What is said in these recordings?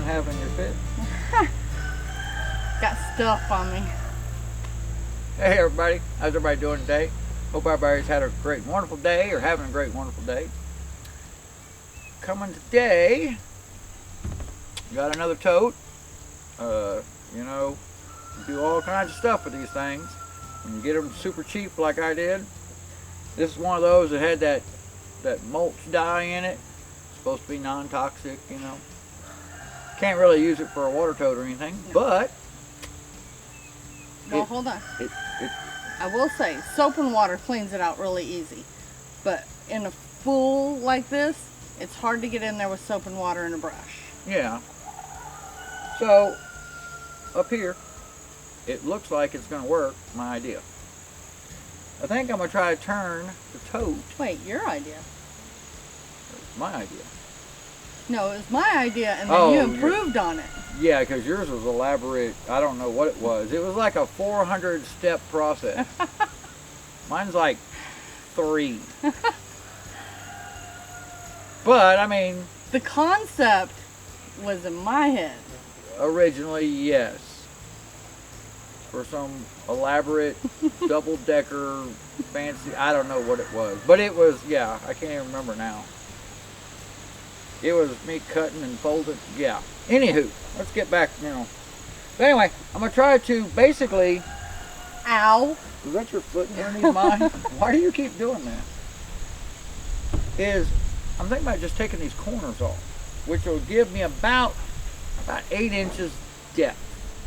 having your fit? Got stuff on me. Hey everybody, how's everybody doing today? Hope everybody's had a great wonderful day or having a great wonderful day. Coming today, got another tote. You know, you do all kinds of stuff with these things. When you get them super cheap like I did. This is one of those that had that mulch dye in it. It's supposed to be non-toxic, you know. Can't really use it for a water tote or anything, but Well, hold on. I will say, soap and water cleans it out really easy. But in a pool like this, it's hard to get in there with soap and water and a brush. yeah. So, up here, it looks like it's going to work, my idea. I think I'm going to try to turn the tote. Wait, your idea? My idea. No, it was my idea, and then you improved on it. Yeah, because yours was elaborate. I don't know what it was. It was like a 400-step process. Mine's like 3. But, I mean... The concept was in my head. Originally, yes. For some elaborate double-decker fancy... I don't know what it was. But it was, yeah, I can't even remember now. It was me cutting and folding. Yeah. Anywho, let's get back, you know. But anyway, I'm going to try to basically... Ow. Is that your foot underneath mine? Why do you keep doing that? I'm thinking about just taking these corners off, which will give me about 8 inches depth.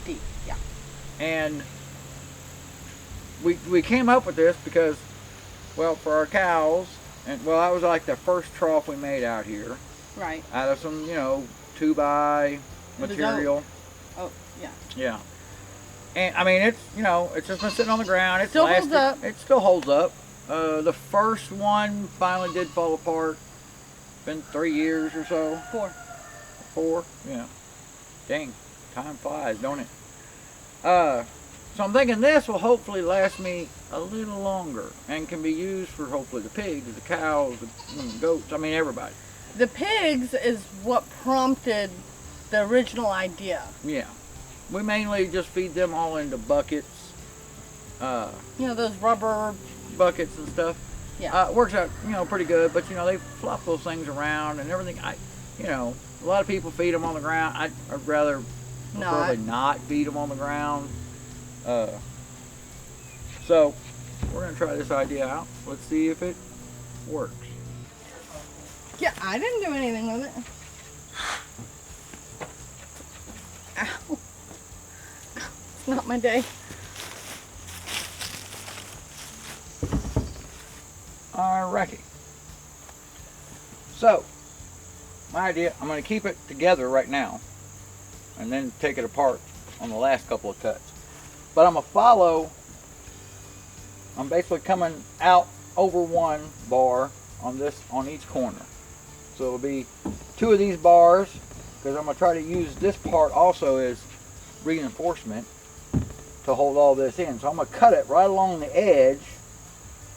Deep, yeah. And we came up with this because, well, for our cows, and well, that was like the first trough we made out here. Right. Out of some, you know, 2x material. Oh, yeah. Yeah. And I mean, it's, you know, it's just been sitting on the ground. It's Still lasted. holds up. It still holds up. The first one finally did fall apart. Been 3 years or so. 4. 4? Yeah. Dang. Time flies, don't it? So I'm thinking this will hopefully last me a little longer and can be used for hopefully the pigs, the cows, the goats. I mean, everybody. The pigs is what prompted the original idea. Yeah. We mainly just feed them all into buckets. You know, those rubber buckets and stuff. Yeah. It works out, you know, pretty good, but you know, they flop those things around and everything. You know, a lot of people feed them on the ground. I'd rather probably not feed them on the ground. So we're gonna try this idea out. Let's see if it works. Yeah, I didn't do anything with it. Ow. It's not my day. Alrighty. So, my idea, I'm going to keep it together right now and then take it apart on the last couple of cuts. But I'm going to follow, I'm basically coming out over one bar on each corner. So it'll be 2 of these bars, because I'm going to try to use this part also as reinforcement to hold all this in. So I'm going to cut it right along the edge.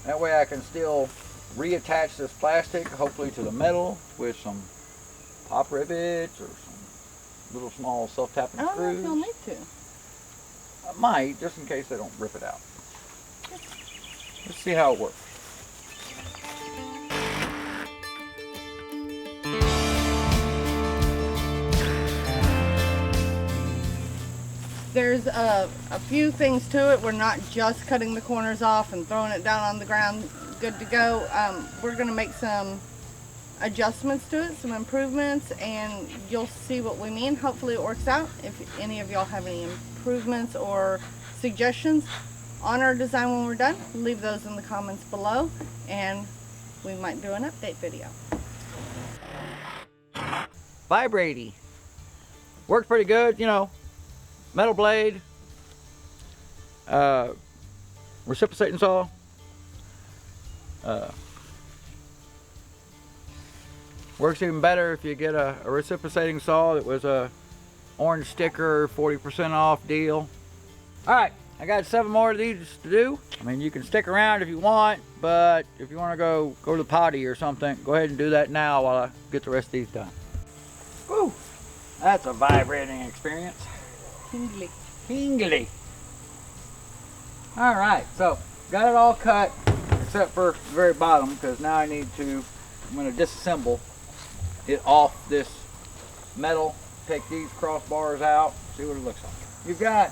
That way I can still reattach this plastic, hopefully to the metal, with some pop rivets or some little small self-tapping screws. I don't know if you'll need to. I might, just in case they don't rip it out. Let's see how it works. There's a few things to it. We're not just cutting the corners off and throwing it down on the ground, good to go. We're going to make some adjustments to it, some improvements, and you'll see what we mean. Hopefully it works out. If any of y'all have any improvements or suggestions on our design when we're done, leave those in the comments below, and we might do an update video. Vibrati. Worked pretty good, you know. Metal blade, reciprocating saw, works even better if you get a reciprocating saw that was a orange sticker, 40% off deal. Alright, I got 7 more of these to do. I mean, you can stick around if you want, but if you want to go to the potty or something, go ahead and do that now while I get the rest of these done. Woo! That's a vibrating experience. Tingly. Tingly. All right, so got it all cut except for the very bottom, because now I'm going to disassemble it off this metal, take these crossbars out, see what it looks like. You've got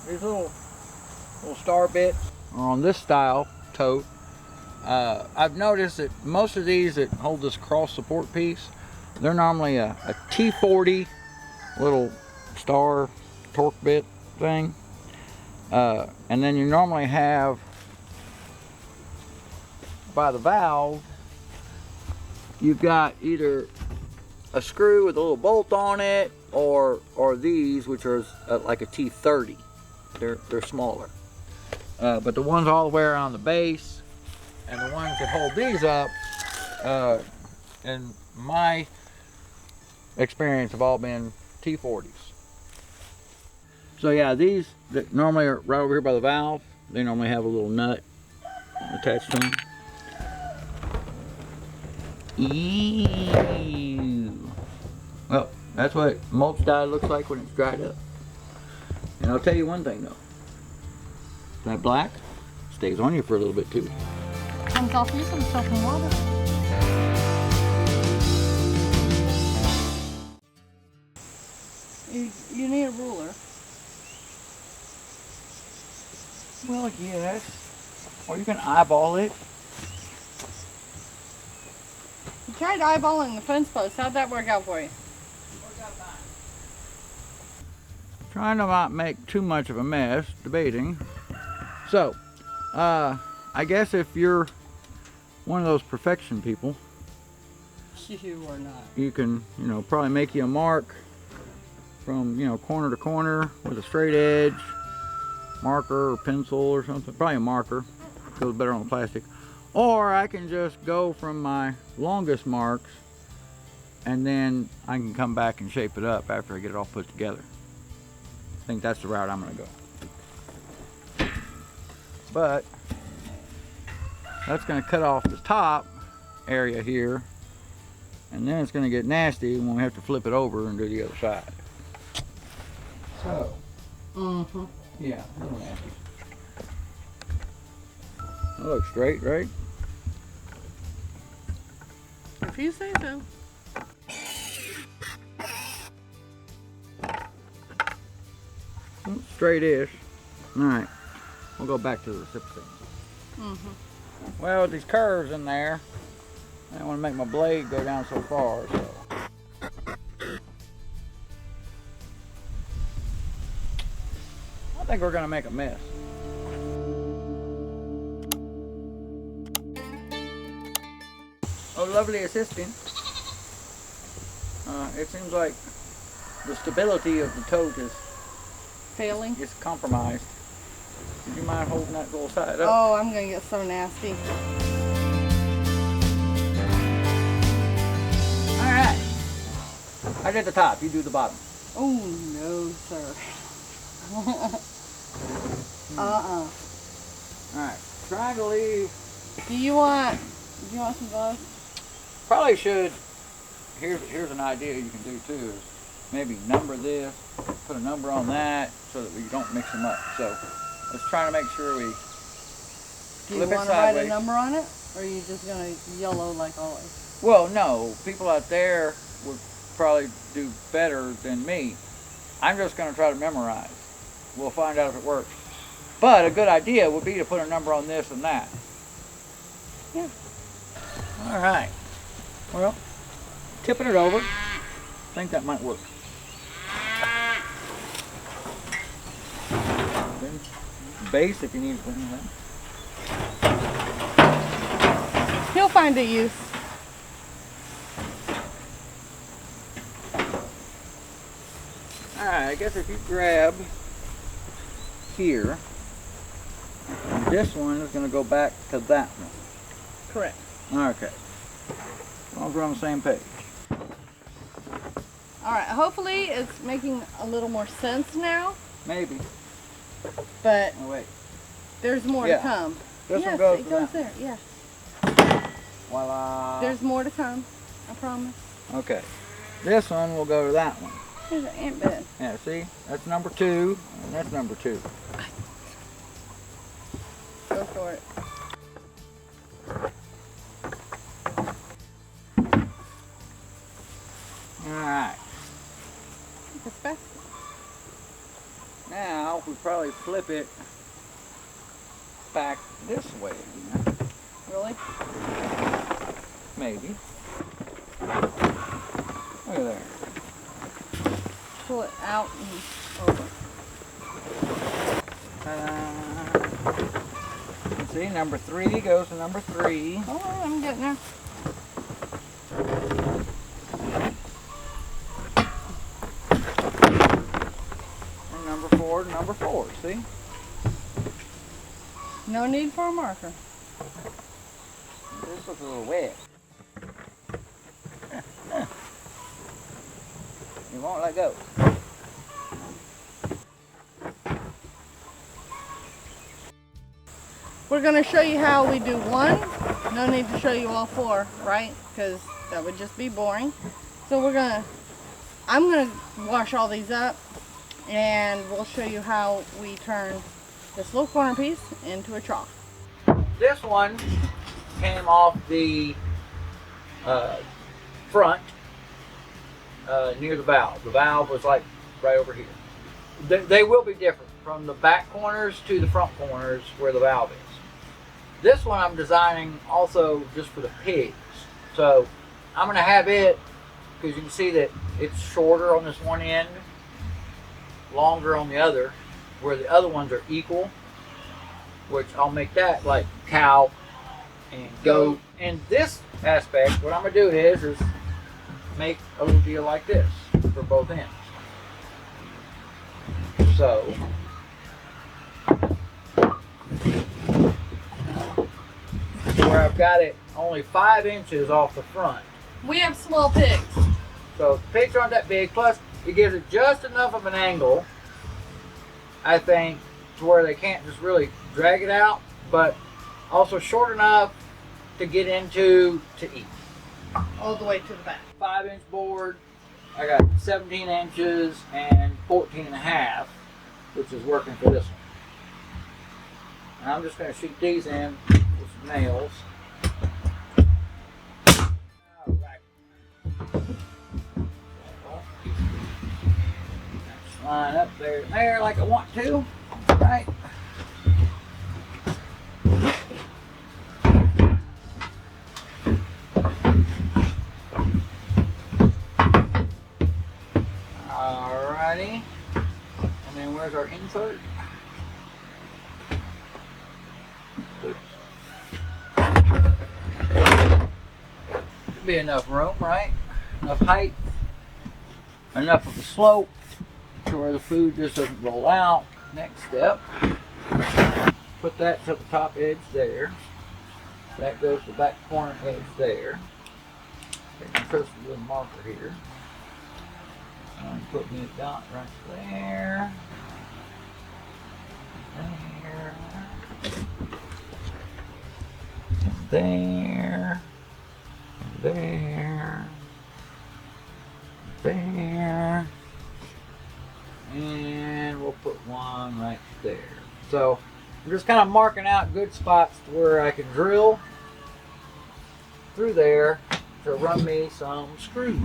these little star bits on this style tote. I've noticed that most of these that hold this cross support piece, they're normally a T40 little star torque bit thing. And then you normally have, by the valve, you've got either a screw with a little bolt on it, or these, which are like a T30. They're smaller. But the ones all the way around the base, and the ones that hold these up, in my experience, have all been T40s. So yeah, these that normally are right over here by the valve, they normally have a little nut attached to them. Ew. Well, that's what mulch dye looks like when it's dried up. And I'll tell you one thing though, that black stays on you for a little bit too. Comes off you some soap and water. You need a ruler. Well, yes. Or you can eyeball it. You tried eyeballing the fence post. How'd that work out for you? Trying to not make too much of a mess, debating. So, I guess if you're one of those perfection people, You are not. you can, probably make you a mark from, corner to corner with a straight edge, marker or pencil or something. Probably a marker, goes better on the plastic. Or I can just go from my longest marks, and then I can come back and shape it up after I get it all put together. I think that's the route I'm gonna go. But that's gonna cut off the top area here, and then it's gonna get nasty when we have to flip it over and do the other side. So, yeah, a little nasty. That looks straight, right? If you say so. Straight-ish. Alright, we'll go back to the reciprocating. Well, with these curves in there, I don't want to make my blade go down so far, so. I think we're going to make a mess. Oh, lovely assistant. It seems like the stability of the tote is Failing? It's compromised. Would you mind holding that little side up? Oh, I'm gonna get so nasty. Alright. I did the top, you do the bottom. Oh no, sir. Alright. Trying to leave. Do you want some gloves? Probably should. Here's an idea you can do too, is maybe number this, put a number on that, so that we don't mix them up. So let's try to make sure we Do you flip it want to write a sideways. number on it? Or are you just going to yellow like always? Well, no. People out there would probably do better than me. I'm just going to try to memorize. We'll find out if it works. But a good idea would be to put a number on this and that. Yeah. All right. Well, tipping it over. I think that might work. Then base if you need to put anything. He'll find a use. Alright, I guess if you grab here, this one is going to go back to that one. Correct. Okay. As long as we're on the same page. Alright, hopefully it's making a little more sense now. Maybe. But Oh, wait. there's more Yeah. to come. This yes, one goes it to goes that. there. Yeah. Voila. There's more to come. I promise. Okay. This one will go to that one. Here's an ant bed. Yeah, see? That's number 2, and that's number 2. Go for it. Alright. It's fast. Now, we probably flip it back this way. Really? Maybe. Look at there. Pull it out and over. See, number 3 goes to number 3. Oh, I'm getting there. And number 4 to number 4, see? No need for a marker. This looks a little wet. You won't let go. We're going to show you how we do 1. No need to show you all 4, right? Because that would just be boring. So I'm going to wash all these up, and we'll show you how we turn this little corner piece into a trough. This one came off the front near the valve. The valve was like right over here. They will be different from the back corners to the front corners where the valve is. This one I'm designing also just for the pigs. So I'm going to have it, because you can see that it's shorter on this one end, longer on the other, where the other ones are equal, which I'll make that like cow and goat. In this aspect, what I'm going to do is make a little deal like this for both ends. So where I've got it only 5 inches off the front. We have small pigs. So the pigs aren't that big, plus it gives it just enough of an angle, I think, to where they can't just really drag it out, but also short enough to get into to eat. All the way to the back. 5-inch board. I got 17 inches and 14 and a half, which is working for this one. And I'm just going to shoot these in with some nails. All right. Just line up there and there like I want to. Right. Alrighty. And then where's our insert? Should be enough room, right? Enough height, enough of a slope to where the food just doesn't roll out. Next step, put that to the top edge there. That goes to the back corner edge there. Take my crystal little marker here. And put me a dot right there. There. There. There. And we'll put one right there. So I'm just kind of marking out good spots to where I can drill through there to run me some screws.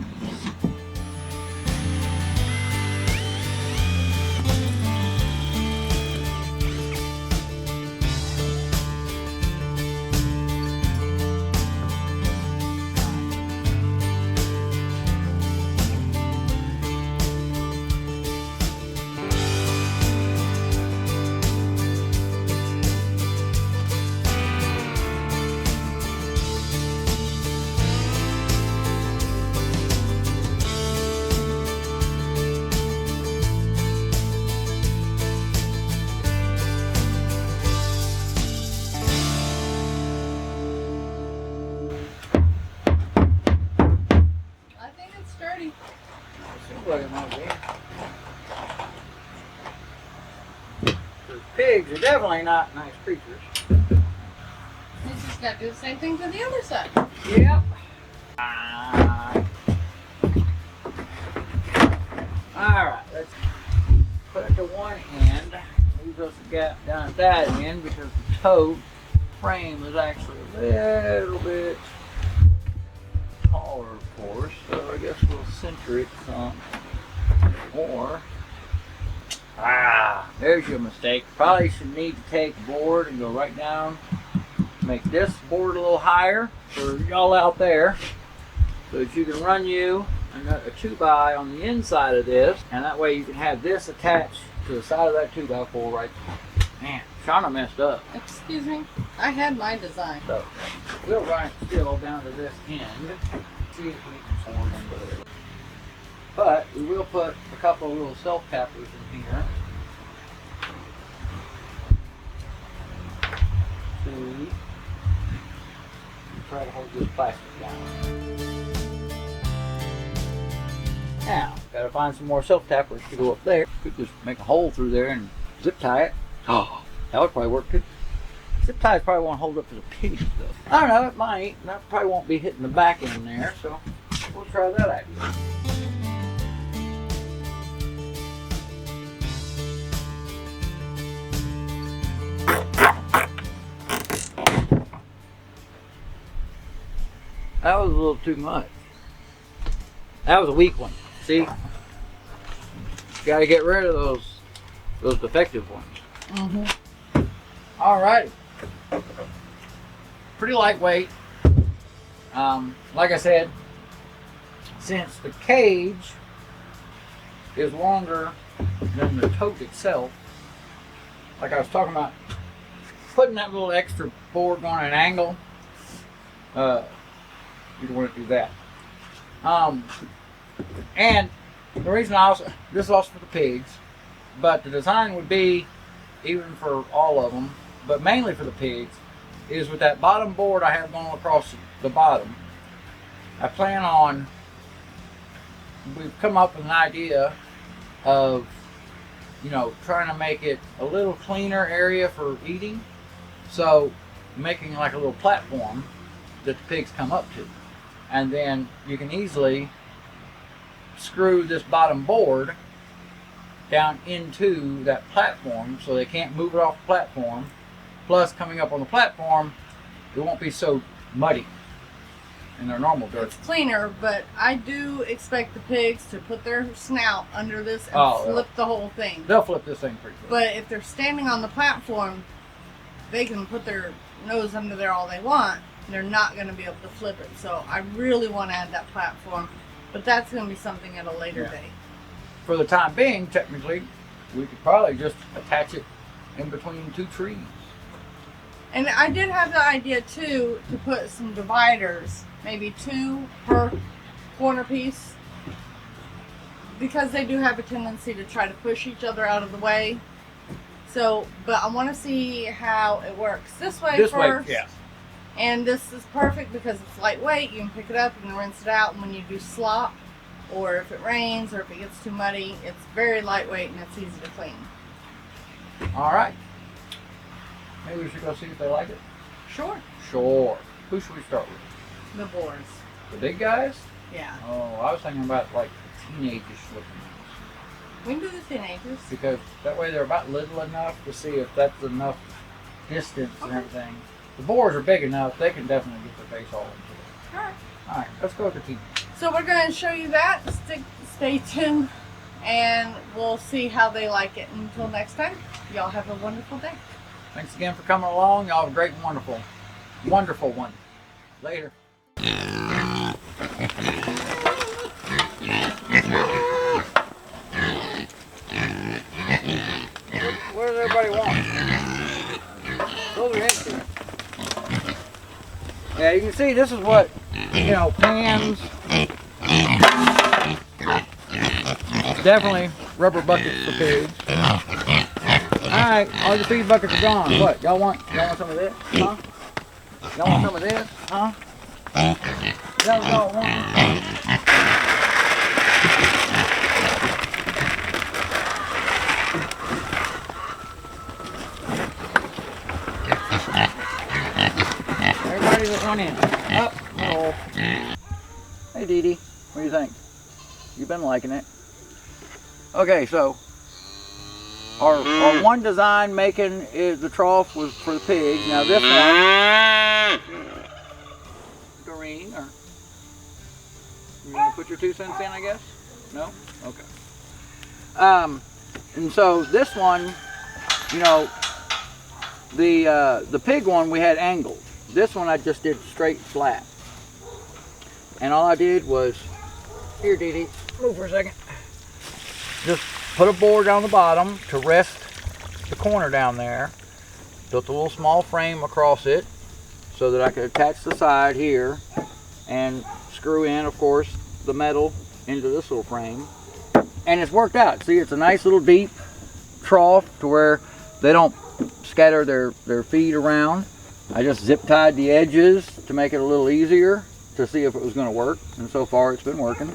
Pigs are definitely not nice creatures. You just got to do the same thing to the other side. Yep. down at that end because the tote frame is actually a little bit taller, of course. So I guess we'll center it some. Or, there's your mistake. Probably should need to take the board and go right down. Make this board a little higher for y'all out there, so that you can run you a 2x on the inside of this, and that way you can have this attached to the side of that 2x4 right there. Man, Shauna messed up. Excuse me, I had my design. So we'll run it still down to this end. See if we can form it. But we will put a couple of little self-tappers in here to try to hold this plastic down. Now, gotta find some more self-tappers to go up there. Could just make a hole through there and zip tie it. Oh, that would probably work too. Zip ties probably won't hold up to the pigs though. I don't know, it might. That probably won't be hitting the back end there, so we'll try that idea. That was a little too much. That was a weak one. See? Got to get rid of those defective ones. Mm-hmm. Alrighty. Pretty lightweight. Like I said, since the cage is longer than the tote itself, like I was talking about, putting that little extra board on an angle, you don't want to do that. And the reason this is also for the pigs, but the design would be even for all of them, but mainly for the pigs, is with that bottom board I have going across the bottom. I plan on, we've come up with an idea of, trying to make it a little cleaner area for eating. So making like a little platform that the pigs come up to. And then you can easily screw this bottom board down into that platform so they can't move it off the platform. Plus, coming up on the platform, it won't be so muddy in their normal dirt. It's cleaner, but I do expect the pigs to put their snout under this and flip the whole thing. They'll flip this thing pretty quick. But if they're standing on the platform, they can put their nose under there all they want. They're not going to be able to flip it. So I really want to add that platform, but that's going to be something at a later date. For the time being, technically, we could probably just attach it in between two trees. And I did have the idea too to put some dividers, maybe 2 per corner piece, because they do have a tendency to try to push each other out of the way. So, but I want to see how it works this way first. Yeah. And this is perfect because it's lightweight. You can pick it up and rinse it out. And when you do slop, or if it rains, or if it gets too muddy, it's very lightweight and it's easy to clean. All right. Maybe we should go see if they like it. Sure. Sure. Who should we start with? The boars. The big guys? Yeah. Oh, I was thinking about like the teenagers looking ones. We can do the teenagers. Because that way they're about little enough to see if that's enough distance and everything. The boars are big enough, they can definitely get their face all into it. Alright. Alright, let's go with the teenagers. So we're going to show you that. Stay tuned and we'll see how they like it. Until next time, y'all have a wonderful day. Thanks again for coming along. Y'all have a great and wonderful one. Later. What does everybody want? Those are empty. Yeah, you can see this is what, pans. Definitely rubber buckets for pigs. Alright, all the feed buckets are gone. What? Y'all want some of this? Huh? Y'all want some of this? Huh? Is that what y'all want? Everybody that went in. Up. Oh. Hey, Dee Dee. What do you think? You've been liking it. Okay, so our one design making is the trough was for the pigs. Now this one, Doreen, or you want to put your 2 cents in, I guess? No? Okay. And so this one, you know, the pig one we had angled. This one I just did straight flat. And all I did was, here Dee Dee, move for a second. Just put a board on the bottom to rest the corner down there. Built a little small frame across it so that I could attach the side here and screw in, of course, the metal into this little frame. And it's worked out. See, it's a nice little deep trough to where they don't scatter their feed around. I just zip tied the edges to make it a little easier to see if it was going to work, and so far it's been working.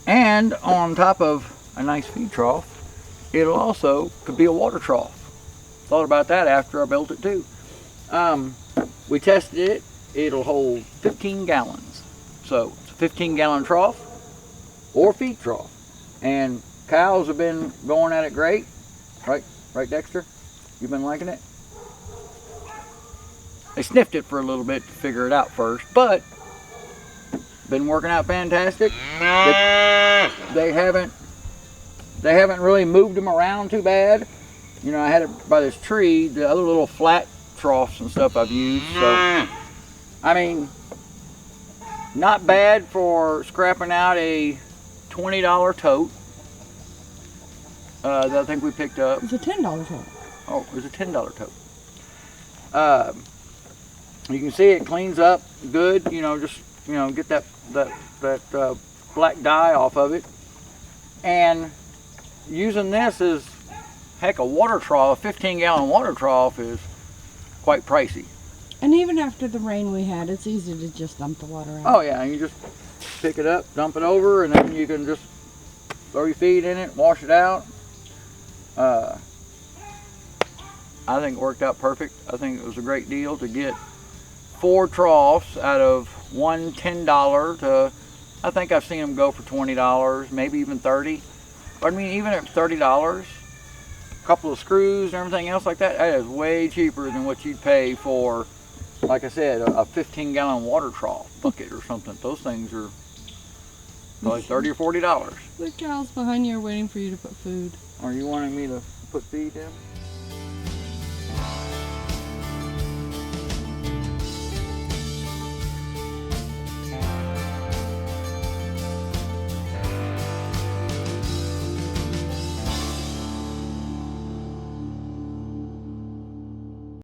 And on top of a nice feed trough, it'll also could be a water trough. Thought about that after I built it too. We tested it. It'll hold 15 gallons. So it's a 15-gallon trough or feed trough. And cows have been going at it great. Right, Dexter? You've been liking it? They sniffed it for a little bit to figure it out first, but been working out fantastic. They haven't really moved them around too bad. You know, I had it by this tree, the other little flat troughs and stuff I've used. So, I mean, not bad for scrapping out a $20 tote that I think we picked up. It's a $10 tote. Oh, it was a $10 tote. You can see it cleans up good. You know, just get that black dye off of it. And using this is, heck, a water trough, a 15-gallon water trough is quite pricey. And even after the rain we had, it's easy to just dump the water out. Oh yeah, you just pick it up, dump it over, and then you can just throw your feed in it, wash it out. I think it worked out perfect. I think it was a great deal to get 4 troughs out of one $10 to, I think I've seen them go for $20, maybe even $30. But I mean, even at $30, a couple of screws and everything else like that, that is way cheaper than what you'd pay for, like I said, a 15-gallon water trough bucket or something. Those things are probably $30 or $40. The cows behind you are waiting for you to put food. Are you wanting me to put feed in?